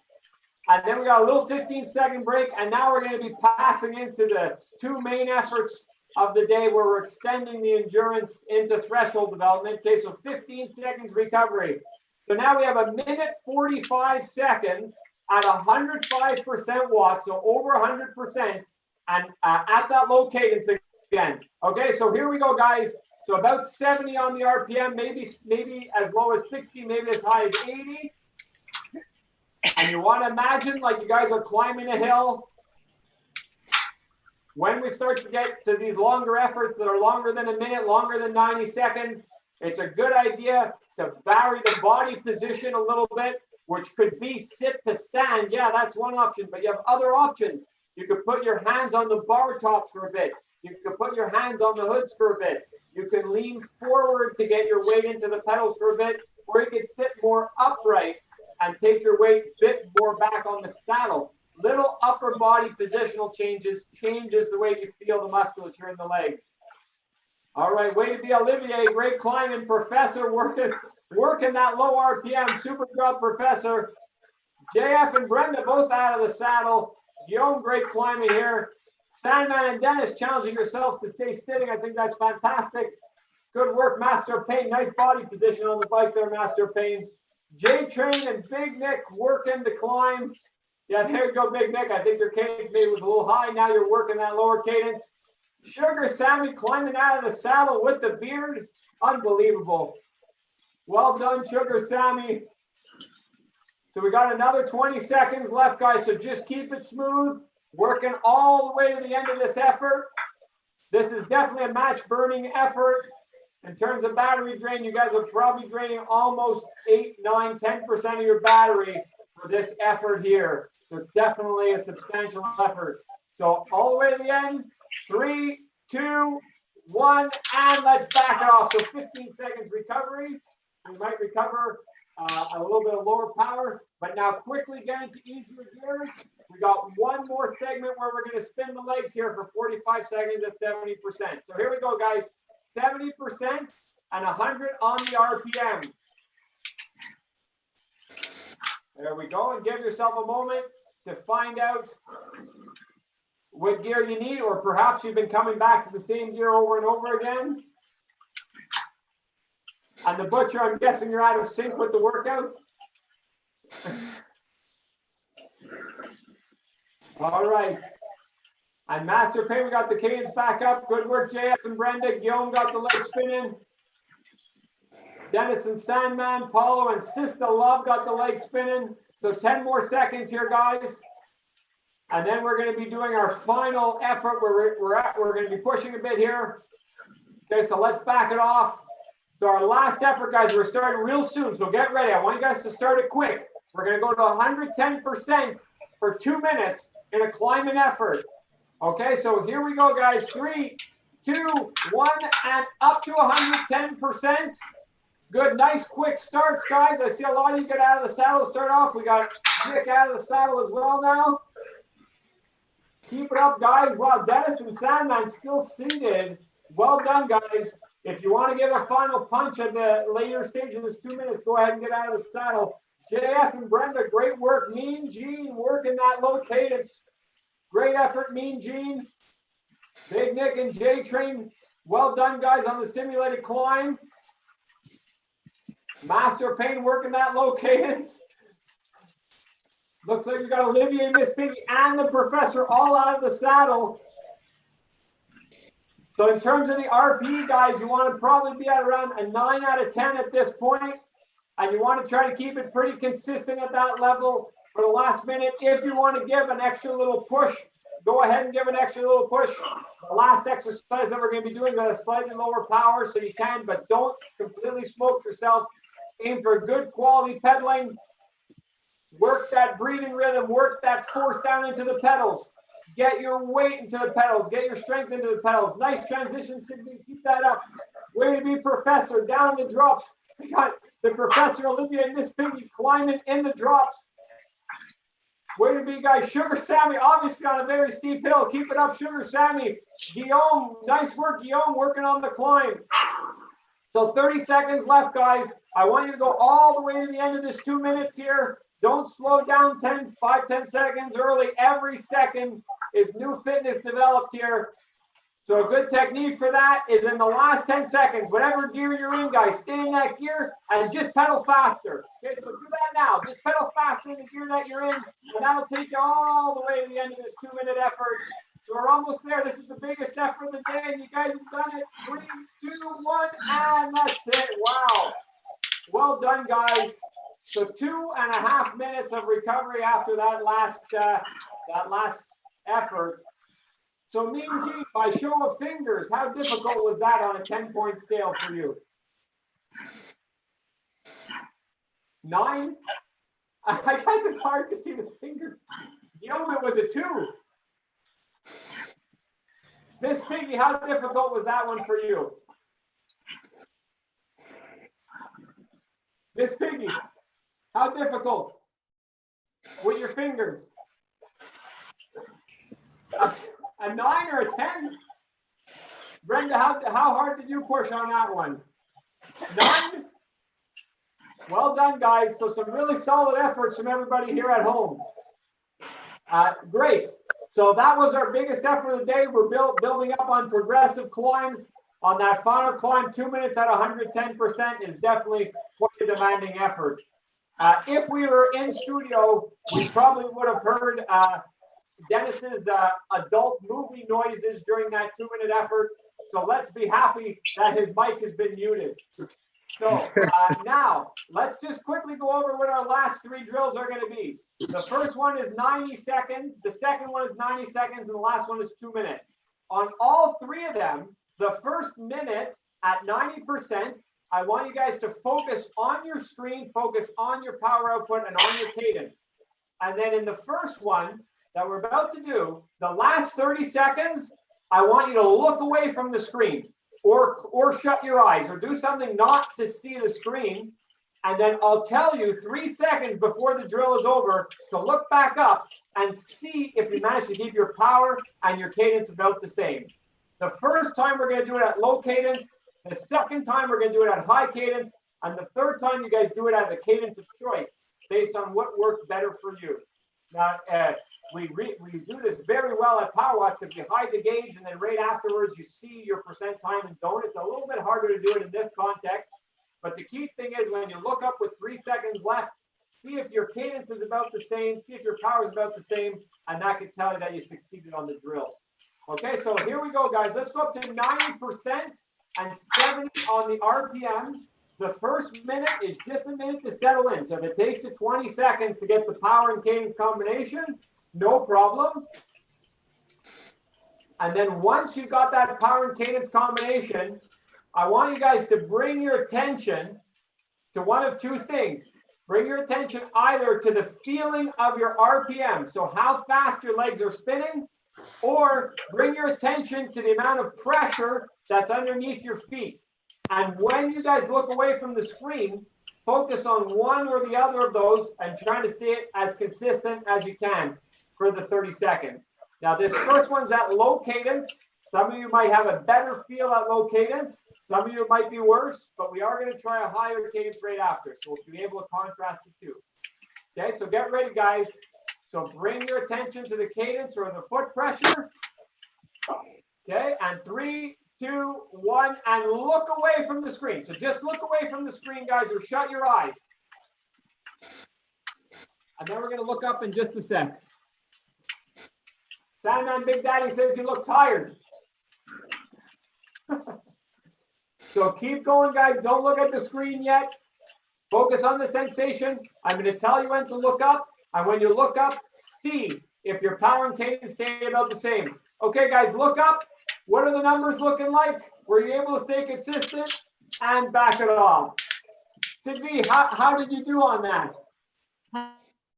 and then we got a little 15-second break, and now we're going to be passing into the 2 main efforts of the day where we're extending the endurance into threshold development. Okay, so 15 seconds recovery. So now we have 1 minute 45 seconds at 105% watts, so over 100%, and at that low cadence again. Okay, so here we go, guys. So about 70 on the RPM, maybe as low as 60, maybe as high as 80. And you want to imagine like you guys are climbing a hill. When we start to get to these longer efforts that are longer than a minute, longer than 90 seconds, it's a good idea to vary the body position a little bit, which could be sit to stand. Yeah, that's one option, but you have other options. You could put your hands on the bar tops for a bit. You could put your hands on the hoods for a bit. You can lean forward to get your weight into the pedals for a bit, or you could sit more upright and take your weight a bit more back on the saddle. Little upper body positional changes the way you feel the musculature in the legs. All right, way to be Olivier. Great climbing, Professor. Working that low RPM. Super job, Professor. JF and Brenda both out of the saddle. Guillaume, great climbing here. Sandman and Dennis challenging yourselves to stay sitting. I think that's fantastic. Good work, Master of Pain. Nice body position on the bike there, Master of Pain. J-Train and Big Nick working to climb. Yeah, there you go, Big Nick. I think your cadence maybe was a little high. Now you're working that lower cadence. Sugar Sammy climbing out of the saddle with the beard. Unbelievable. Well done, Sugar Sammy. So we got another 20 seconds left, guys. So just keep it smooth. Working all the way to the end of this effort. This is definitely a match burning effort. In terms of battery drain, you guys are probably draining almost 8, 9, 10% of your battery for this effort here. So definitely a substantial effort. So all the way to the end, 3, 2, 1, and let's back it off. So 15 seconds recovery. We might recover a little bit of lower power, but now quickly get into easier gears. We got one more segment where we're going to spin the legs here for 45 seconds at 70%. So here we go, guys. 70% and 100 on the RPM. There we go, and give yourself a moment to find out what gear you need, or perhaps you've been coming back to the same gear over and over again. And the Butcher, I'm guessing you're out of sync with the workout. All right. And Master Pain, we got the cadence back up. Good work, JF and Brenda. Guillaume got the leg spinning. Dennis and Sandman, Paulo and Sista Love got the leg spinning. So 10 more seconds here, guys. And then we're going to be doing our final effort where we're going to be pushing a bit here. Okay, so let's back it off. So our last effort, guys, we're starting real soon. So get ready. I want you guys to start it quick. We're going to go to 110% for 2 minutes in a climbing effort. Okay, so here we go, guys. 3, 2, 1, and up to 110%. Good, nice quick starts, guys. I see a lot of you get out of the saddle to start off. We got Nick out of the saddle as well now. Keep it up, guys. Wow, Dennis and Sandman still seated. Well done, guys. If you want to give a final punch at the later stage of this 2 minutes, go ahead and get out of the saddle. JF and Brenda, great work. Mean Gene working that low cadence. Great effort, Mean Gene. Big Nick and J-Train, well done, guys, on the simulated climb. Master Pain working that low cadence. Looks like we got Olivia, Miss Piggy, and the Professor all out of the saddle. So in terms of the RP, guys, you want to probably be at around a 9 out of 10 at this point, and you want to try to keep it pretty consistent at that level for the last minute. If you want to give an extra little push, go ahead and give an extra little push. The last exercise that we're going to be doing is at a slightly lower power, so you can, but don't completely smoke yourself. Aim for good quality pedaling. Work that breathing rhythm. Work that force down into the pedals. Get your weight into the pedals. Get your strength into the pedals. Nice transition, Sydney. Keep that up. Way to be, Professor. Down the drops. We got the Professor, Olivia, and Miss Piggy climbing in the drops. Way to be, guys. Sugar Sammy, obviously on a very steep hill. Keep it up, Sugar Sammy. Guillaume, nice work, Guillaume, working on the climb. So 30 seconds left, guys. I want you to go all the way to the end of this 2 minutes here. Don't slow down 10 seconds early. Every second is new fitness developed here. So a good technique for that is in the last 10 seconds, whatever gear you're in, guys, stay in that gear and just pedal faster. Okay, so do that now. Just pedal faster in the gear that you're in, and that'll take you all the way to the end of this 2 minute effort. So we're almost there. This is the biggest effort of the day, and you guys have done it. 3, 2, 1, and that's it. Wow. Well done, guys. So 2.5 minutes of recovery after that last effort. So Mean Gene, by show of fingers, how difficult was that on a 10-point scale for you? 9? I guess it's hard to see the fingers. Guillaume, it was a 2. Miss Piggy, how difficult was that one for you? Miss Piggy, how difficult with your fingers? A 9 or a 10? Brenda, how hard did you push on that one? None? Well done, guys. So some really solid efforts from everybody here at home. Great. So that was our biggest effort of the day. We're building up on progressive climbs. On that final climb, 2 minutes at 110% is definitely quite a demanding effort. If we were in studio, we probably would have heard Dennis's adult movie noises during that 2 minute effort. So let's be happy that his mic has been muted. So now let's just quickly go over what our last 3 drills are going to be. The first one is 90 seconds. The second one is 90 seconds. And the last one is 2 minutes. On all 3 of them, the first minute at 90%, I want you guys to focus on your screen, focus on your power output and on your cadence. And then in the first one that we're about to do, the last 30 seconds, I want you to look away from the screen or shut your eyes or do something not to see the screen. And then I'll tell you 3 seconds before the drill is over to look back up and see if you manage to keep your power and your cadence about the same. The first time we're going to do it at low cadence. The second time we're going to do it at high cadence. And the third time you guys do it at the cadence of choice based on what worked better for you. Now, we do this very well at PowerWatts because we hide the gauge and then right afterwards you see your percent time and zone. It's a little bit harder to do it in this context. But the key thing is when you look up with 3 seconds left, see if your cadence is about the same, see if your power is about the same, and that could tell you that you succeeded on the drill. Okay, so here we go, guys. Let's go up to 90% and 70 on the RPM. The first minute is just a minute to settle in. So if it takes you 20 seconds to get the power and cadence combination, no problem. And then once you've got that power and cadence combination, I want you guys to bring your attention to one of 2 things. Bring your attention either to the feeling of your RPM, so how fast your legs are spinning, or bring your attention to the amount of pressure that's underneath your feet. And when you guys look away from the screen, focus on one or the other of those and try to stay as consistent as you can for the 30 seconds. Now, this first one's at low cadence. Some of you might have a better feel at low cadence. Some of you might be worse, but we are going to try a higher cadence right after. So we'll be able to contrast the 2. Okay, so get ready, guys. So bring your attention to the cadence or the foot pressure. Okay, and 3, 2, 1, and look away from the screen. So just look away from the screen, guys, or shut your eyes. And then we're going to look up in just a sec. Sandman Big Daddy says you look tired. So keep going, guys. Don't look at the screen yet. Focus on the sensation. I'm going to tell you when to look up. And when you look up, see if your power and cadence stay about the same. Okay, guys, look up. What are the numbers looking like? Were you able to stay consistent? And back it off. Sydney, how did you do on that?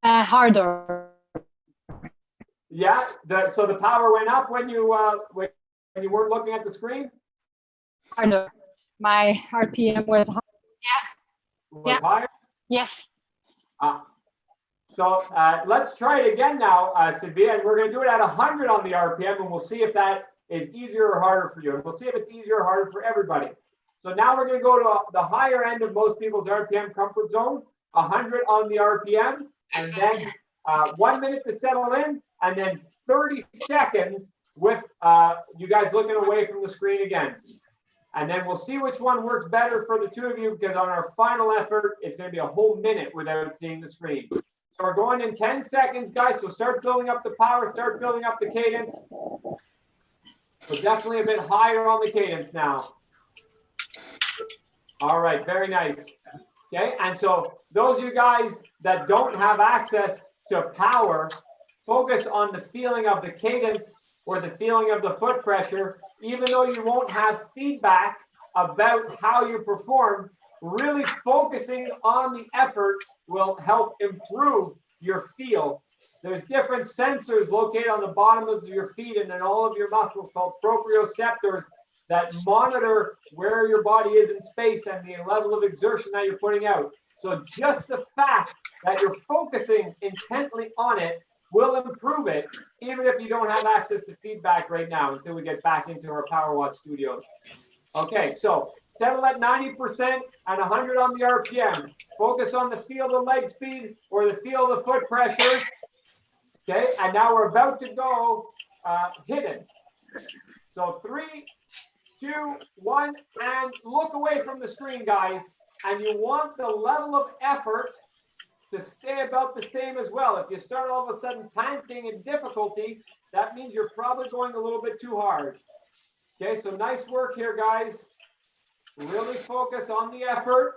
Harder. Yeah, so the power went up when you weren't looking at the screen? Harder. My RPM was higher. Was higher? Yes. So let's try it again now, Sylvia, and we're going to do it at 100 on the RPM, and we'll see if that is easier or harder for you. And we'll see if it's easier or harder for everybody. So now we're going to go to the higher end of most people's RPM comfort zone, 100 on the RPM, and then 1 minute to settle in, and then 30 seconds with you guys looking away from the screen again. And then we'll see which one works better for the 2 of you, because on our final effort, it's going to be a whole minute without seeing the screen. So we're going in 10 seconds, guys. So start building up the power, start building up the cadence. So definitely a bit higher on the cadence now. All right, very nice. Okay, and so those of you guys that don't have access to power, focus on the feeling of the cadence or the feeling of the foot pressure. Even though you won't have feedback about how you perform, really focusing on the effort will help improve your feel. There's different sensors located on the bottom of your feet and in all of your muscles called proprioceptors that monitor where your body is in space and the level of exertion that you're putting out. So just the fact that you're focusing intently on it will improve it, even if you don't have access to feedback right now until we get back into our PowerWatts studios. Okay, so settle at 90% and 100 on the RPM. Focus on the feel of the leg speed or the feel of the foot pressure. Okay, and now we're about to go hidden. So 3, 2, 1, and look away from the screen, guys. And you want the level of effort to stay about the same as well. If you start all of a sudden panting and difficulty, that means you're probably going a little bit too hard. Okay, so nice work here, guys. Really focus on the effort.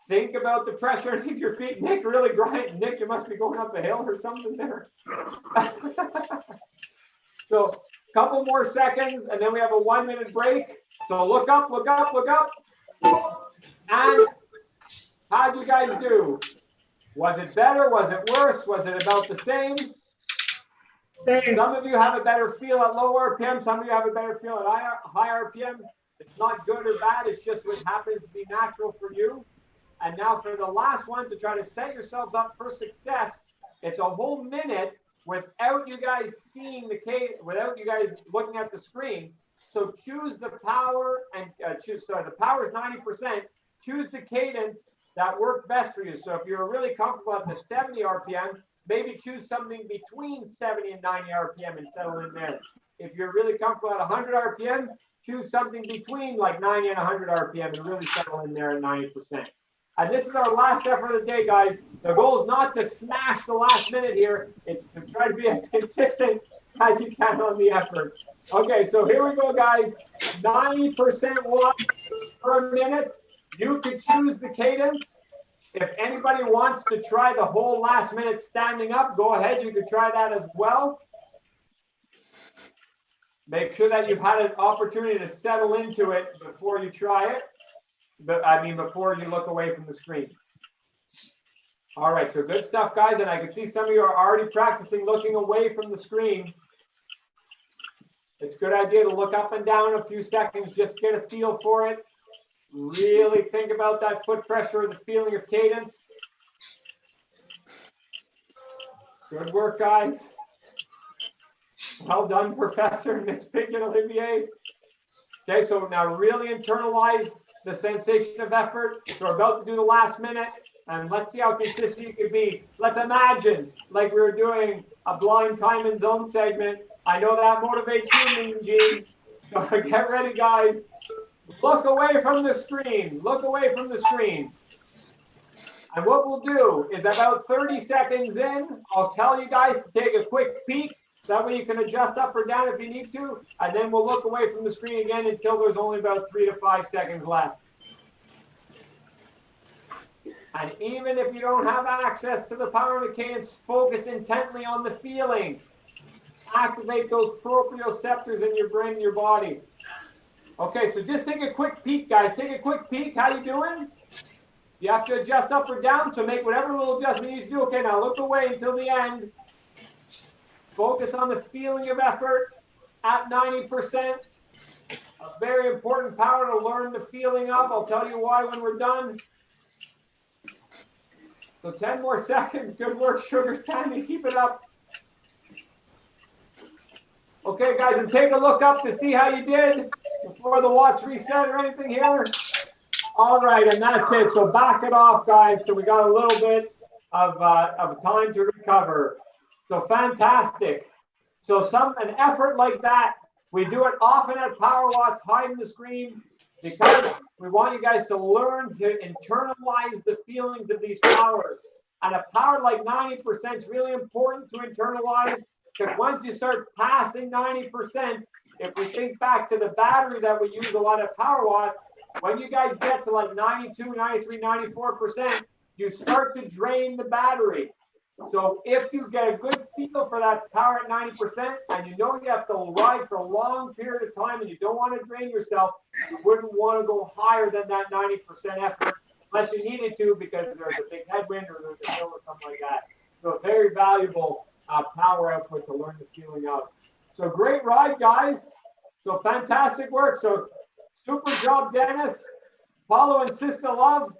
Think about the pressure underneath your feet. Nick, really grind. Nick, you must be going up a hill or something there. So a couple more seconds, and then we have a 1-minute break. So look up, look up, look up. And how'd you guys do? Was it better? Was it worse? Was it about the same? Same. Some of you have a better feel at low RPM. Some of you have a better feel at high RPM. It's not good or bad. It's just what happens to be natural for you. And now for the last one, to try to set yourselves up for success, it's a whole minute without you guys seeing the cadence, without you guys looking at the screen. So choose the power and the power is 90%. Choose the cadence that worked best for you. So if you're really comfortable at the 70 RPM, maybe choose something between 70 and 90 RPM and settle in there. If you're really comfortable at 100 RPM, choose something between like 90 and 100 RPM and really settle in there at 90%. And this is our last effort of the day, guys. The goal is not to smash the last minute here. It's to try to be as consistent as you can on the effort. Okay, so here we go, guys. 90% watts per minute. You could choose the cadence. If anybody wants to try the whole last minute standing up, go ahead. You could try that as well. Make sure that you've had an opportunity to settle into it before you try it. But I mean, before you look away from the screen. All right, so good stuff, guys. And I can see some of you are already practicing looking away from the screen. It's a good idea to look up and down a few seconds, just get a feel for it. Really think about that foot pressure, the feeling of cadence. Good work, guys. Well done, Professor Miss Pig and Olivier. Okay, so now really internalize the sensation of effort. So we're about to do the last minute, and let's see how consistent you can be. Let's imagine like we were doing a blind time and zone segment. I know that motivates you, Mean Gene. So get ready, guys. Look away from the screen. Look away from the screen. And what we'll do is about 30 seconds in, I'll tell you guys to take a quick peek. That way you can adjust up or down if you need to. And then we'll look away from the screen again until there's only about 3 to 5 seconds left. And even if you don't have access to the power of the cadence, focus intently on the feeling. Activate those proprioceptors in your brain and your body. Okay, so just take a quick peek, guys. Take a quick peek. How you doing? You have to adjust up or down, so make whatever little adjustment you need to do. Okay, now look away until the end. Focus on the feeling of effort at 90%. A very important power to learn the feeling of. I'll tell you why when we're done. So 10 more seconds. Good work, Sugar Sandy. Keep it up. Okay, guys, and take a look up to see how you did before the watts reset or anything here. All right, and that's it. So back it off, guys. So we got a little bit of time to recover. So fantastic. So an effort like that, we do it often at PowerWatts, hiding the screen, because we want you guys to learn to internalize the feelings of these powers. And a power like 90% is really important to internalize, because once you start passing 90%, if we think back to the battery that we use a lot at PowerWatts, when you guys get to like 92, 93, 94%, you start to drain the battery. So if you get a good feel for that power at 90%, and you know you have to ride for a long period of time and you don't want to drain yourself, you wouldn't want to go higher than that 90% effort unless you needed to because there's a big headwind or there's a hill or something like that. So a very valuable power output to learn the feeling of. So great ride, guys. So fantastic work. So super job, Dennis. Paulo and Sister Love.